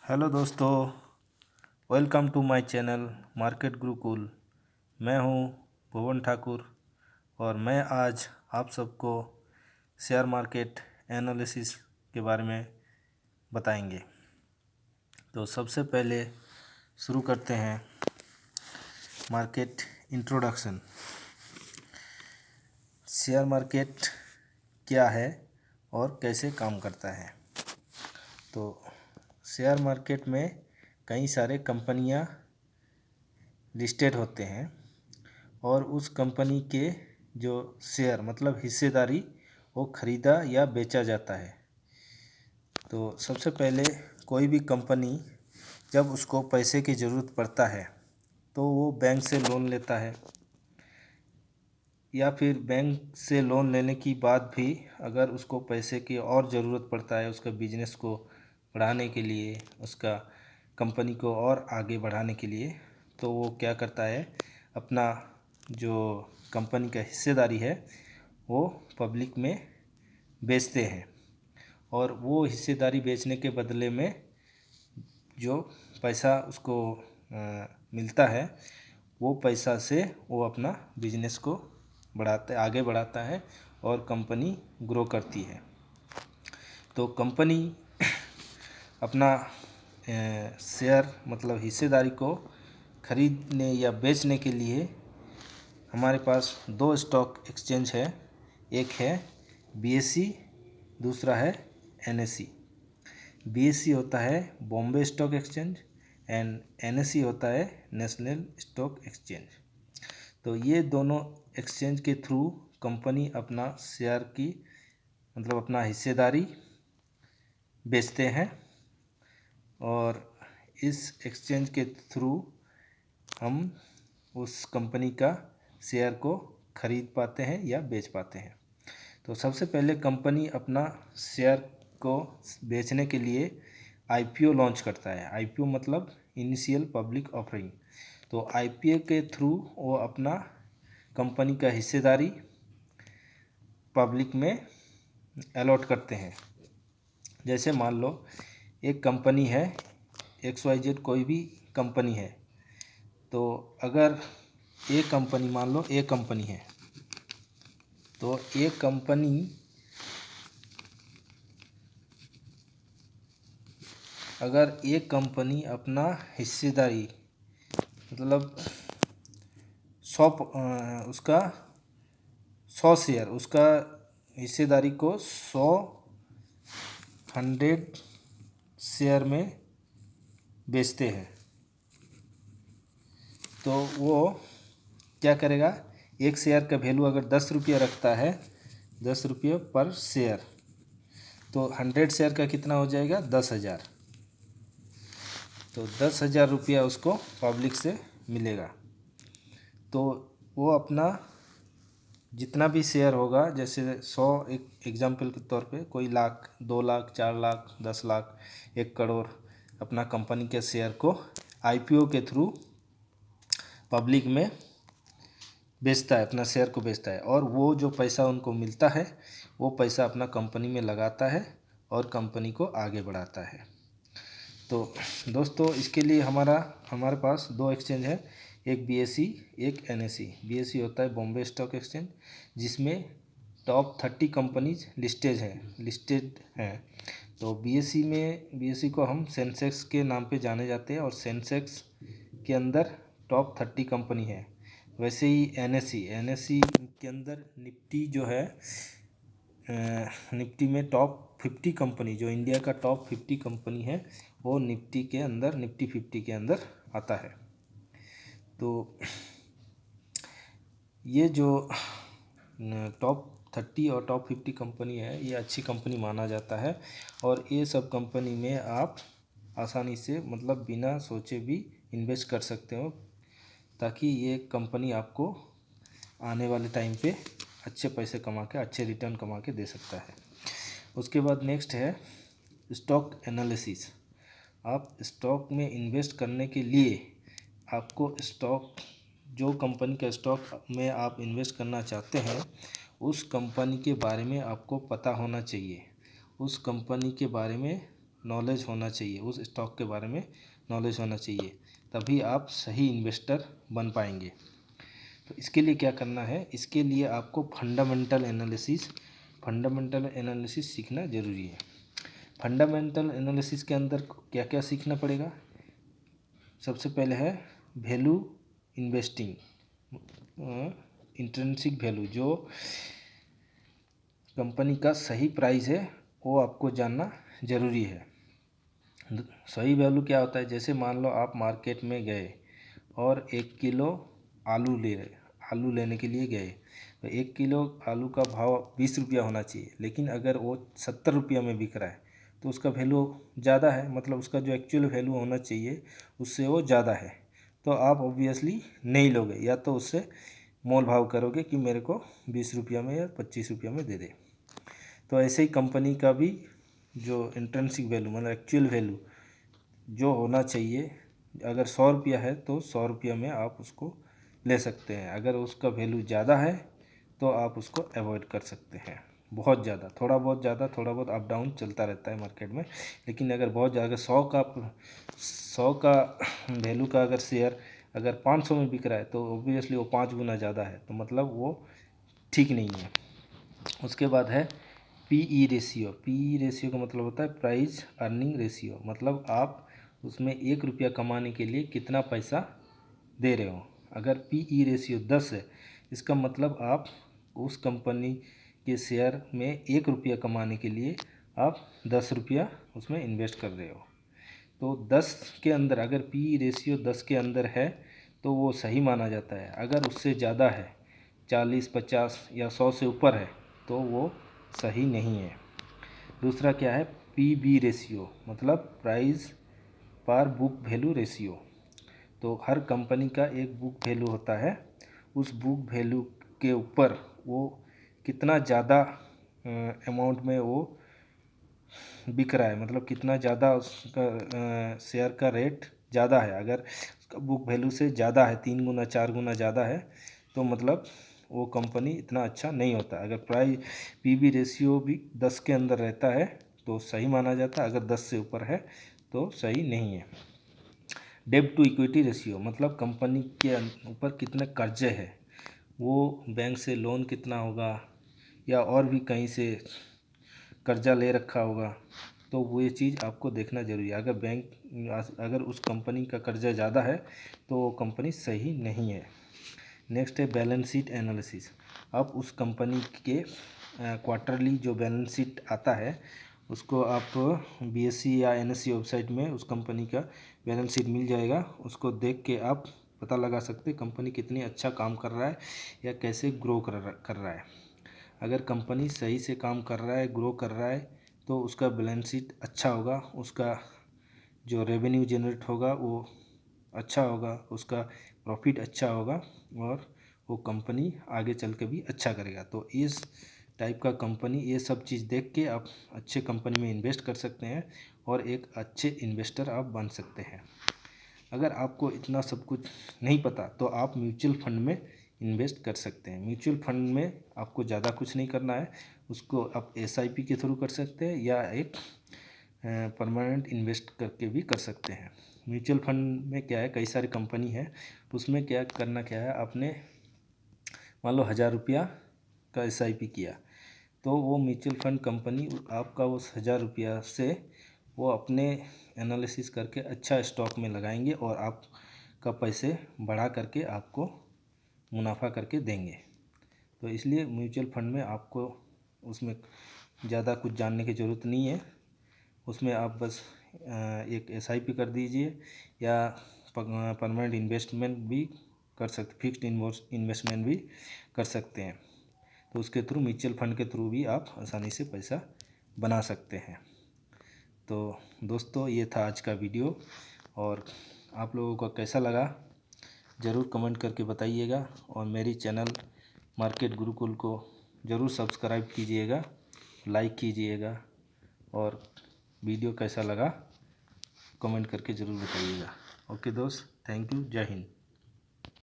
Hello दोस्तों, welcome to my channel market Gurukul. मैं हूं भुवन ठाकुर और मैं आज आप सबको शेयर मार्केट एनालिसिस के बारे में बताएंगे। तो सबसे पहले शुरू करते हैं मार्केट इंट्रोडक्शन। शेयर मार्केट क्या है और कैसे काम करता है। तो शेयर मार्केट में कई सारे कंपनियां लिस्टेड होते हैं और उस कंपनी के जो शेयर मतलब हिस्सेदारी वो खरीदा या बेचा जाता है। तो सबसे पहले कोई भी कंपनी जब उसको पैसे की ज़रूरत पड़ता है तो वो बैंक से लोन लेता है, या फिर बैंक से लोन लेने की बाद भी अगर उसको पैसे की और ज़रूरत पड़ता है उसका बिजनेस को बढ़ाने के लिए, उसका कंपनी को और आगे बढ़ाने के लिए, तो वो क्या करता है, अपना जो कंपनी का हिस्सेदारी है वो पब्लिक में बेचते हैं और वो हिस्सेदारी बेचने के बदले में जो पैसा उसको मिलता है वो पैसा से वो अपना बिजनेस को आगे बढ़ाता है और कंपनी ग्रो करती है। तो कंपनी अपना शेयर मतलब हिस्सेदारी को खरीदने या बेचने के लिए हमारे पास दो स्टॉक एक्सचेंज है। एक है बीएसई, दूसरा है एनएसई। बीएसई होता है Bombay stock exchange and NSE होता है नेशनल स्टॉक एक्सचेंज। तो ये दोनों एक्सचेंज के थ्रू कंपनी अपना शेयर की मतलब अपना हिस्सेदारी बेचते हैं और इस एक्सचेंज के थ्रू हम उस कंपनी का शेयर को खरीद पाते हैं या बेच पाते हैं। तो सबसे पहले कंपनी अपना शेयर को बेचने के लिए आईपीओ लॉन्च करता है। आईपीओ मतलब इनिशियल पब्लिक ऑफरिंग। तो आईपीओ के थ्रू वो अपना कंपनी का हिस्सेदारी पब्लिक में अलॉट करते हैं। जैसे मान लो एक कंपनी है XYZ, कोई भी कंपनी है, तो अगर एक कंपनी मान लो एक कंपनी है, तो एक कंपनी अगर एक कंपनी अपना हिस्सेदारी मतलब उसका 100 शेयर, उसका हिस्सेदारी को 100 शेयर में बेचते हैं, तो वो क्या करेगा, एक शेयर का वैल्यू अगर 10 रुपये रखता है, 10 रुपये पर शेयर, तो 100 शेयर का कितना हो जाएगा, 10,000। तो 10,000 रुपया उसको पब्लिक से मिलेगा। तो वो अपना जितना भी शेयर होगा, जैसे 100 एक एग्जाम्पल के तौर पे, कोई लाख, 2 लाख, 4 लाख, 10 लाख, 1 करोड़ अपना कंपनी के शेयर को आईपीओ के थ्रू पब्लिक में बेचता है, अपना शेयर को बेचता है और वो जो पैसा उनको मिलता है वो पैसा अपना कंपनी में लगाता है और कंपनी को आगे बढ़ाता है। तो दोस्तों इसके लिए हमारे पास दो एक्सचेंज है, एक बीएसई, एक एनएसई। बीएसई होता है बॉम्बे स्टॉक एक्सचेंज, जिसमें टॉप 30 कंपनीज लिस्टेड हैं। तो बीएसई को हम सेंसेक्स के नाम पे जाने जाते हैं और सेंसेक्स के अंदर टॉप 30 कंपनी है। वैसे ही एनएसई के अंदर निफ्टी जो है, निफ्टी में टॉप 50 कंपनी, जो इंडिया का टॉप 50 कंपनी है वो निफ्टी 50 के अंदर आता है। तो ये जो टॉप 30 और टॉप 50 कंपनी है ये अच्छी कंपनी माना जाता है और ये सब कंपनी में आप आसानी से मतलब बिना सोचे भी इन्वेस्ट कर सकते हो, ताकि ये कंपनी आपको आने वाले टाइम पे अच्छे पैसे कमा के, अच्छे रिटर्न कमा के दे सकता है। उसके बाद नेक्स्ट है स्टॉक एनालिसिस। आप स्टॉक में इन्वेस्ट करने के लिए आपको जो कंपनी का स्टॉक में आप इन्वेस्ट करना चाहते हैं उस कंपनी के बारे में आपको पता होना चाहिए। उस कंपनी के बारे में नॉलेज होना चाहिए, उस स्टॉक के बारे में नॉलेज होना चाहिए, तभी आप सही इन्वेस्टर बन पाएंगे। तो इसके लिए क्या करना है, इसके लिए आपको फंडामेंटल एनालिसिस सीखना ज़रूरी है। फंडामेंटल एनालिसिस के अंदर क्या क्या सीखना पड़ेगा? सबसे पहले है वैल्यू इन्वेस्टिंग, इंट्रिंसिक वैल्यू, जो कंपनी का सही प्राइस है वो आपको जानना ज़रूरी है। सही वैल्यू क्या होता है? जैसे मान लो आप मार्केट में गए और 1 किलो आलू लेने के लिए गए, तो 1 किलो आलू का भाव 20 रुपया होना चाहिए, लेकिन अगर वो 70 रुपया में बिक रहा है तो उसका वैल्यू ज़्यादा है, मतलब उसका जो एक्चुअल वैल्यू होना चाहिए उससे वो ज़्यादा है, तो आप ऑब्वियसली नहीं लोगे, या तो उससे मोल भाव करोगे कि मेरे को 20 रुपया में या 25 रुपया में दे दे। तो ऐसे ही कंपनी का भी जो इंट्रिंसिक वैल्यू मतलब एक्चुअल वैल्यू जो होना चाहिए, अगर 100 रुपया है तो 100 रुपया में आप उसको ले सकते हैं। अगर उसका वैल्यू ज़्यादा है तो आप उसको अवॉइड कर सकते हैं। बहुत ज़्यादा, थोड़ा बहुत अप डाउन चलता रहता है मार्केट में, लेकिन अगर बहुत ज़्यादा 100 का वैल्यू का अगर शेयर अगर 500 में बिक रहा है तो ऑब्वियसली वो 5 गुना ज़्यादा है, तो मतलब वो ठीक नहीं है। उसके बाद है पीई रेशियो। पीई रेशियो का मतलब होता है प्राइस अर्निंग रेशियो, मतलब आप उसमें 1 रुपया कमाने के लिए कितना पैसा दे रहे हो। अगर पीई रेशियो 10 है, इसका मतलब आप उस कंपनी के शेयर में 1 रुपया कमाने के लिए आप 10 रुपया उसमें इन्वेस्ट कर रहे हो। तो 10 के अंदर, अगर पीई रेशियो 10 के अंदर है तो वो सही माना जाता है। अगर उससे ज़्यादा है, 40, 50 या 100 से ऊपर है, तो वो सही नहीं है। दूसरा क्या है? पीबी रेशियो, मतलब प्राइस पर बुक वैल्यू रेशियो। तो हर कंपनी का एक बुक वैल्यू होता है, उस बुक वैल्यू के ऊपर वो कितना ज़्यादा अमाउंट में वो बिक रहा है, मतलब कितना ज़्यादा उसका शेयर का रेट ज़्यादा है। अगर उसका बुक वैल्यू से ज़्यादा है, 3 गुना 4 गुना ज़्यादा है, तो मतलब वो कंपनी इतना अच्छा नहीं होता। अगर प्राइस पीबी रेशियो भी 10 के अंदर रहता है तो सही माना जाता है, अगर 10 से ऊपर है तो सही नहीं है। डेब्ट टू इक्विटी रेशियो, मतलब कंपनी के ऊपर कितने कर्जे हैं, वो बैंक से लोन कितना होगा या और भी कहीं से कर्जा ले रखा होगा, तो वो ये चीज़ आपको देखना जरूरी है। अगर उस कंपनी का कर्जा ज़्यादा है तो वो कंपनी सही नहीं है। नेक्स्ट है बैलेंस शीट एनालिसिस। अब उस कंपनी के क्वार्टरली जो बैलेंस शीट आता है उसको आप बीएसई या एनएसई वेबसाइट में उस कंपनी का बैलेंस शीट मिल जाएगा। उसको देख के आप पता लगा सकते कंपनी कितनी अच्छा काम कर रहा है या कैसे ग्रो कर रहा है। अगर कंपनी सही से काम कर रहा है, ग्रो कर रहा है, तो उसका बैलेंस शीट अच्छा होगा, उसका जो रेवेन्यू जनरेट होगा वो अच्छा होगा, उसका प्रॉफिट अच्छा होगा और वो कंपनी आगे चल के भी अच्छा करेगा। तो इस टाइप का कंपनी, ये सब चीज़ देख के आप अच्छे कंपनी में इन्वेस्ट कर सकते हैं और एक अच्छे इन्वेस्टर आप बन सकते हैं। अगर आपको इतना सब कुछ नहीं पता तो आप म्यूचुअल फंड में इन्वेस्ट कर सकते हैं। म्यूचुअल फंड में आपको ज़्यादा कुछ नहीं करना है, उसको आप एसआईपी के थ्रू कर सकते हैं या एक परमानेंट इन्वेस्ट करके भी कर सकते हैं। म्यूचुअल फंड में क्या है, कई सारी कंपनी है, उसमें क्या है, आपने मान लो 1000 रुपया का एसआईपी किया, तो वो म्यूचुअल फंड कंपनी आपका उस 1000 रुपया से वो अपने एनालिसिस करके अच्छा स्टॉक में लगाएंगे और आपका पैसे बढ़ा करके आपको मुनाफा करके देंगे। तो इसलिए म्यूचुअल फंड में आपको उसमें ज़्यादा कुछ जानने की ज़रूरत नहीं है। उसमें आप बस एक एसआईपी कर दीजिए या परमानेंट इन्वेस्टमेंट भी कर सकते, फिक्स्ड इन्वेस्टमेंट भी कर सकते हैं। तो उसके थ्रू, म्यूचुअल फंड के थ्रू भी आप आसानी से पैसा बना सकते हैं। तो दोस्तों, ये था आज का वीडियो और आप लोगों को कैसा लगा ज़रूर कमेंट करके बताइएगा और मेरी चैनल मार्केट गुरुकुल को ज़रूर सब्सक्राइब कीजिएगा, लाइक कीजिएगा और वीडियो कैसा लगा कमेंट करके ज़रूर बताइएगा। ओके दोस्त, थैंक यू, जय हिंद।